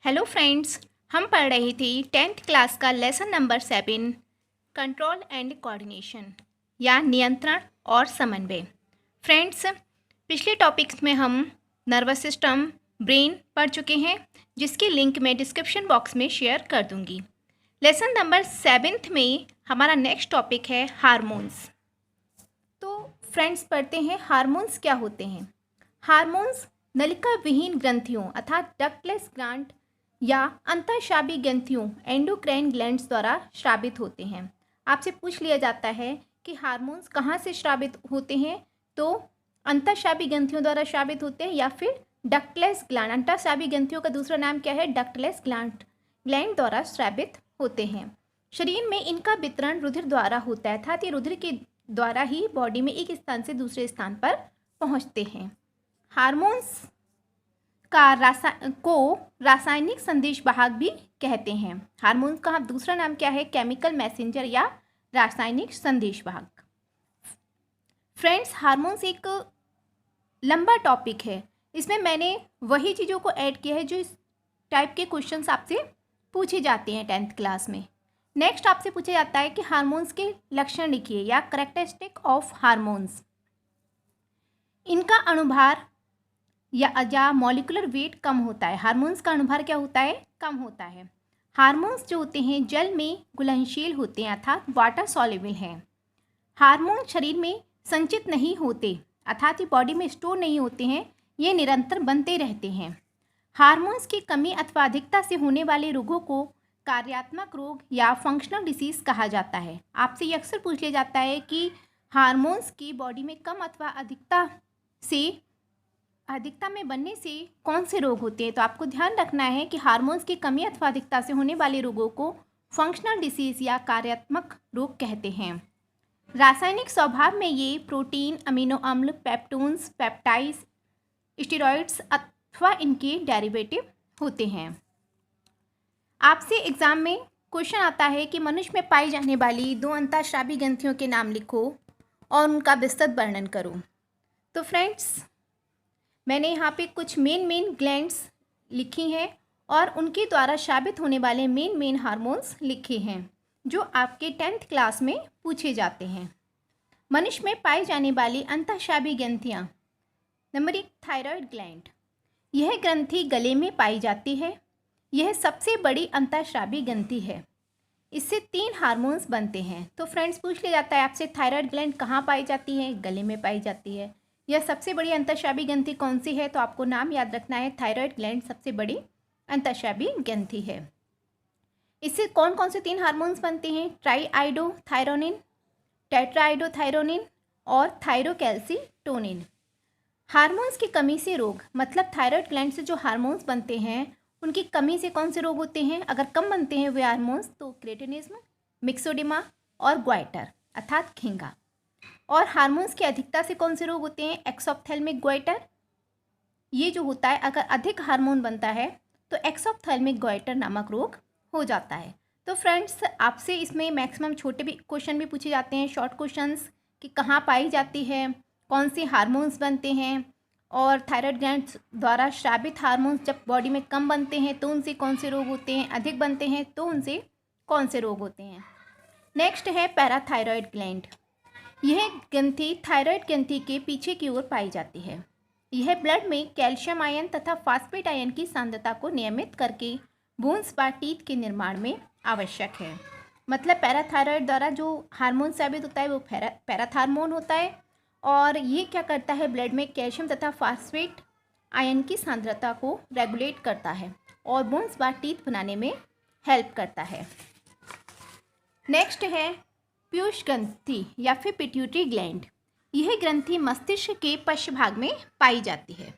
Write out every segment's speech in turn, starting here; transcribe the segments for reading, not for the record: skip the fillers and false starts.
Hello friends, हम पढ़ रही थी 10th क्लास का lesson number 7 control and coordination या नियंत्रण और समन्वय। फ्रेंड्स, पिछले टॉपिक्स में हम नर्वस सिस्टम, ब्रेन पढ़ चुके हैं, जिसकी लिंक मैं डिस्क्रिप्शन बॉक्स में शेयर कर दूंगी। लेसन नंबर 7 में हमारा नेक्स्ट टॉपिक है हार्मोन्स। तो फ्रेंड्स, पढ़ते हैं हार्मोन्स क्या होते हैं। हार्मोन्स नलिका विहीन ग्रंथियों अर्थात डक्टलेस ग्लैंड या अंतःस्रावी ग्रंथियों एंडोक्राइन ग्लैंड्स द्वारा स्रावित होते हैं। आपसे पूछ लिया जाता है कि हार्मोन्स कहाँ से स्रावित होते हैं, तो अंतःस्रावी ग्रंथियों द्वारा स्रावित होते हैं या फिर डक्टलेस ग्लैंड, अंतःस्रावी ग्रंथियों का दूसरा नाम क्या है, डक्टलेस ग्लैंड द्वारा स्रावित होते हैं। शरीर में इनका वितरण रुधिर द्वारा होता है अर्थात ये रुधिर के द्वारा ही बॉडी में एक स्थान से दूसरे स्थान पर पहुंचते हैं। हार्मोन्स को रासायनिक संदेश वाहक भी कहते हैं। हार्मोन्स का दूसरा नाम क्या है, केमिकल मैसेंजर या रासायनिक संदेश वाहक। फ्रेंड्स, हार्मोन्स एक लंबा टॉपिक है, इसमें मैंने वही चीज़ों को ऐड किया है जो इस टाइप के क्वेश्चंस आपसे पूछे जाते हैं 10th क्लास में। नेक्स्ट आपसे पूछा जाता है कि हार्मोन्स के लक्षण लिखिए या कैरेक्टरिस्टिक ऑफ हार्मोन्स। इनका अनुभार या मॉलिक्यूलर वेट कम होता है। हार्मोन्स का अनुभार क्या होता है, कम होता है। हार्मोन्स जो होते हैं जल में घुलनशील होते हैं अर्थात वाटर सॉल्युबल हैं। हार्मोन शरीर में संचित नहीं होते अर्थात ये बॉडी में स्टोर नहीं होते हैं, ये निरंतर बनते रहते हैं। हार्मोन्स की कमी अथवा अधिकता से होने वाले रोगों को कार्यात्मक रोग या फंक्शनल डिसीज कहा जाता है। आपसे ये अक्सर पूछ लिया जाता है कि हार्मोन्स की बॉडी में कम अथवा अधिकता में बनने से कौन से रोग होते हैं, तो आपको ध्यान रखना है कि हार्मोन्स की कमी अथवा अधिकता से होने वाले रोगों को फंक्शनल डिसीज या कार्यात्मक रोग कहते हैं। रासायनिक स्वभाव में ये प्रोटीन, अमीनो अम्ल, पेप्टोन्स, पेप्टाइड्स, स्टेरॉइड्स अथवा इनके डेरिवेटिव होते हैं। आपसे एग्जाम में क्वेश्चन आता है कि मनुष्य में पाई जाने वाली 2 अंतःस्रावी ग्रंथियों के नाम लिखो और उनका विस्तृत वर्णन करो। तो फ्रेंड्स, मैंने यहाँ पे कुछ मेन ग्लैंड्स लिखी हैं और उनके द्वारा स्रावित होने वाले मेन हार्मोन्स लिखे हैं जो आपके 10th क्लास में पूछे जाते हैं। मनुष्य में पाई जाने वाली अंतःस्रावी ग्रंथियाँ, नंबर 1 थायराइड ग्लैंड। यह ग्रंथि गले में पाई जाती है। यह सबसे बड़ी अंतःस्रावी ग्रंथि है। इससे 3 हार्मोन्स बनते हैं। तो फ्रेंड्स, पूछ लिया जाता है आपसे थायराइड ग्लैंड कहाँ पाई जाती है, गले में पाई जाती है। यह सबसे बड़ी अंतःस्रावी ग्रंथि कौन सी है, तो आपको नाम याद रखना है, थायराइड ग्लैंड सबसे बड़ी अंतःस्रावी ग्रंथि है। इससे कौन कौन से 3 हार्मोन्स बनते हैं, ट्राईआइडोथायरोनिन, टेट्राआइडोथायरोनिन और थायरोकैल्सिटोनिन। हार्मोन्स की कमी से रोग, मतलब थायराइड ग्लैंड से जो हार्मोन्स बनते हैं उनकी कमी से कौन से रोग होते हैं, अगर कम बनते हैं वे हार्मोन्स तो क्रेटिनिज्म, मिक्सोडिमा और ग्वाइटर अर्थात खींगा। और हार्मोन्स की अधिकता से कौन से रोग होते हैं, एक्सोप्थेल्मिक ग्वाइटर। ये जो होता है अगर अधिक हार्मोन बनता है तो एक्सोप्थेल्मिक ग्वाइटर नामक रोग हो जाता है। तो फ्रेंड्स, आपसे इसमें मैक्सिमम छोटे भी क्वेश्चन भी पूछे जाते हैं, शॉर्ट क्वेश्चंस, कि कहाँ पाई जाती है, कौन से हार्मोन्स बनते हैं, और थायराइड ग्लैंड द्वारा स्रावित हार्मोन्स जब बॉडी में कम बनते हैं तो उनसे कौन से रोग होते हैं, अधिक बनते हैं तो उनसे कौन से रोग होते हैं। नेक्स्ट है पैराथायरॉयड ग्लैंड। यह ग्रंथि थायराइड ग्रंथि के पीछे की ओर पाई जाती है। यह ब्लड में कैल्शियम आयन तथा फास्फेट आयन की सांद्रता को नियमित करके बोन्स व टीथ के निर्माण में आवश्यक है। मतलब पैराथायरॉयड द्वारा जो हार्मोन स्रावित होता है वो पैराथार्मोन होता है और ये क्या करता है, ब्लड में कैल्शियम तथा फास्फेट आयन की सांद्रता को रेगुलेट करता है और बोन्स व टीथ बनाने में हेल्प करता है। नेक्स्ट है पीयूष ग्रंथि या फिर पिट्यूटरी ग्लैंड। यह ग्रंथि मस्तिष्क के पश्च भाग में पाई जाती है।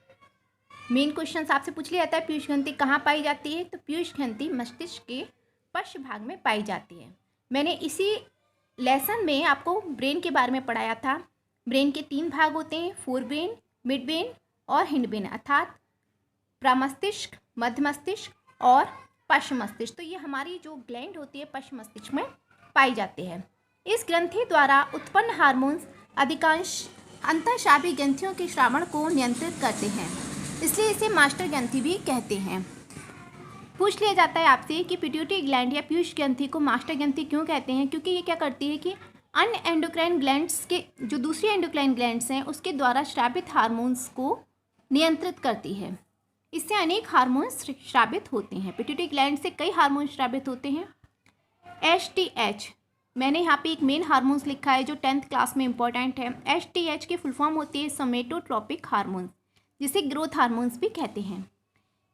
मेन क्वेश्चन आपसे पूछ लिया जाता है पीयूष ग्रंथि कहाँ पाई जाती है, तो पीयूष ग्रंथि मस्तिष्क के पश्च भाग में पाई जाती है। मैंने इसी लेसन में आपको ब्रेन के बारे में पढ़ाया था। ब्रेन के 3 भाग होते हैं, फोर ब्रेन, मिड ब्रेन और हिंड ब्रेन अर्थात प्रमस्तिष्क, मध्य मस्तिष्क और पश्च मस्तिष्क। तो ये हमारी जो ग्लैंड होती है पश्च मस्तिष्क में पाई जाती है। इस ग्रंथि द्वारा उत्पन्न हार्मोन्स अधिकांश अंतःस्रावी ग्रंथियों के स्रावण को नियंत्रित करते हैं, इसलिए इसे मास्टर ग्रंथि भी कहते हैं। पूछ लिया जाता है आपसे कि पिट्यूटरी ग्लैंड या पीयूष ग्रंथि को मास्टर ग्रंथि क्यों कहते हैं, क्योंकि ये क्या करती है कि अन्य एंडोक्राइन ग्लैंड्स के जो दूसरी एंडोक्राइन ग्लैंड्स हैं उसके द्वारा स्रावित हार्मोन्स को नियंत्रित करती है। इससे अनेक हार्मोन्स स्रावित होते हैं। पिट्यूटरी ग्लैंड से कई हार्मोन स्रावित होते हैं। HTH, मैंने यहाँ पे एक मेन हार्मोन्स लिखा है जो 10th क्लास में इंपॉर्टेंट है। HTH की फुल फॉर्म होती है सोमेटोट्रोपिक हार्मोन्स, जिसे ग्रोथ हार्मोन्स भी कहते हैं।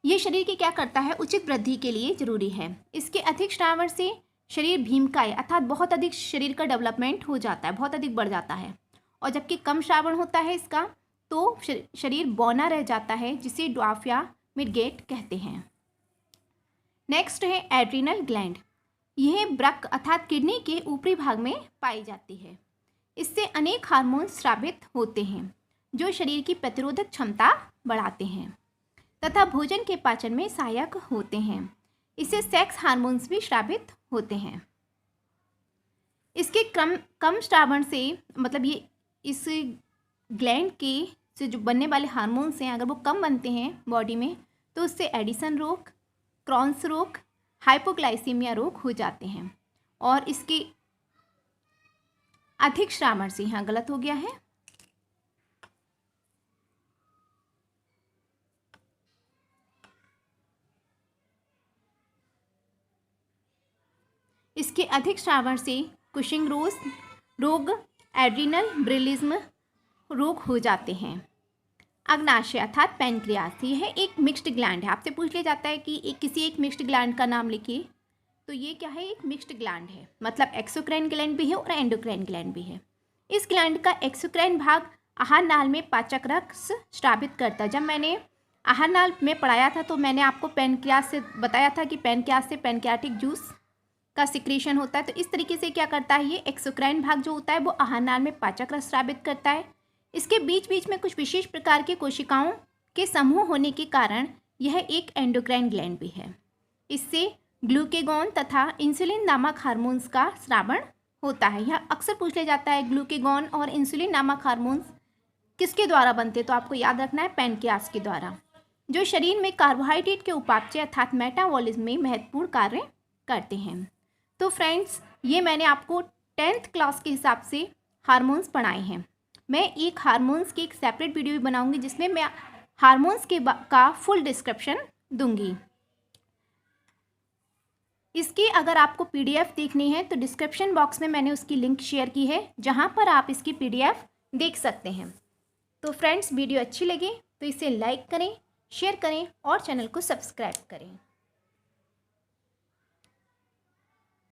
ये शरीर की क्या करता है, उचित वृद्धि के लिए जरूरी है। इसके अधिक श्रावण से शरीर भीमकाय अर्थात बहुत अधिक शरीर का डेवलपमेंट हो जाता है, बहुत अधिक बढ़ जाता है। और जबकि कम श्रावण होता है इसका तो शरीर बौना रह जाता है, जिसे ड्वार्फ या मिडगेट कहते हैं। नेक्स्ट है एड्रिनल ग्लैंड। यह वृक्क अर्थात किडनी के ऊपरी भाग में पाई जाती है। इससे अनेक हार्मोन स्रावित होते हैं जो शरीर की प्रतिरोधक क्षमता बढ़ाते हैं तथा भोजन के पाचन में सहायक होते हैं। इससे सेक्स हार्मोन्स भी स्रावित होते हैं। इसके कम स्रावण से मतलब ये इस ग्लैंड के से जो बनने वाले हार्मोन्स हैं अगर वो कम बनते हैं बॉडी में तो उससे एडिसन रोग, क्रॉन्स रोग, हाइपोग्लाइसीमिया रोग हो जाते हैं। और इसके अधिक श्रावण से, यहाँ गलत हो गया है, इसके अधिक श्रावण से कुशिंग रोग, एड्रिनल ब्रिलिज्म रोग हो जाते हैं। अग्नाशय अर्थात पैनक्रियास, यह एक मिक्स्ड ग्लैंड है। आपसे पूछ लिया जाता है कि किसी एक मिक्स्ड ग्लैंड का नाम लिखिए, तो ये क्या है, एक मिक्स्ड ग्लैंड है। मतलब एक्सोक्राइन ग्लैंड भी है और एंडोक्राइन ग्लैंड भी है। इस ग्लैंड का एक्सोक्राइन भाग आहार नाल में पाचक रस स्रावित करता है। जब मैंने आहार नाल में पढ़ाया था तो मैंने आपको पैनक्रियास से बताया था कि पैनक्रियास से पैनक्रियाटिक जूस का सिक्रीशन होता है। तो इस तरीके से क्या करता है, ये एक्सोक्राइन भाग जो होता है वो आहार नाल में पाचक रस स्रावित करता है। इसके बीच बीच में कुछ विशेष प्रकार के कोशिकाओं के समूह होने के कारण यह एक एंडोक्राइन ग्लैंड भी है। इससे ग्लूकेगॉन तथा इंसुलिन नामक हार्मोन्स का स्रावण होता है। यह अक्सर पूछ लिया जाता है ग्लूकेगॉन और इंसुलिन नामक हार्मोन्स किसके द्वारा बनते हैं, तो आपको याद रखना है पैनक्रियास के द्वारा, जो शरीर में कार्बोहाइड्रेट के उपापचय अर्थात मेटाबॉलिज्म में महत्वपूर्ण कार्य करते हैं। तो फ्रेंड्स, ये मैंने आपको 10th क्लास के हिसाब से हार्मोन्स पढ़ाए हैं। मैं एक हार्मोन्स की एक सेपरेट वीडियो भी बनाऊंगी जिसमें मैं हार्मोन्स का फुल डिस्क्रिप्शन दूंगी। इसकी अगर आपको PDF देखनी है तो डिस्क्रिप्शन बॉक्स में मैंने उसकी लिंक शेयर की है, जहां पर आप इसकी PDF देख सकते हैं। तो फ्रेंड्स, वीडियो अच्छी लगी तो इसे लाइक करें, शेयर करें और चैनल को सब्सक्राइब करें।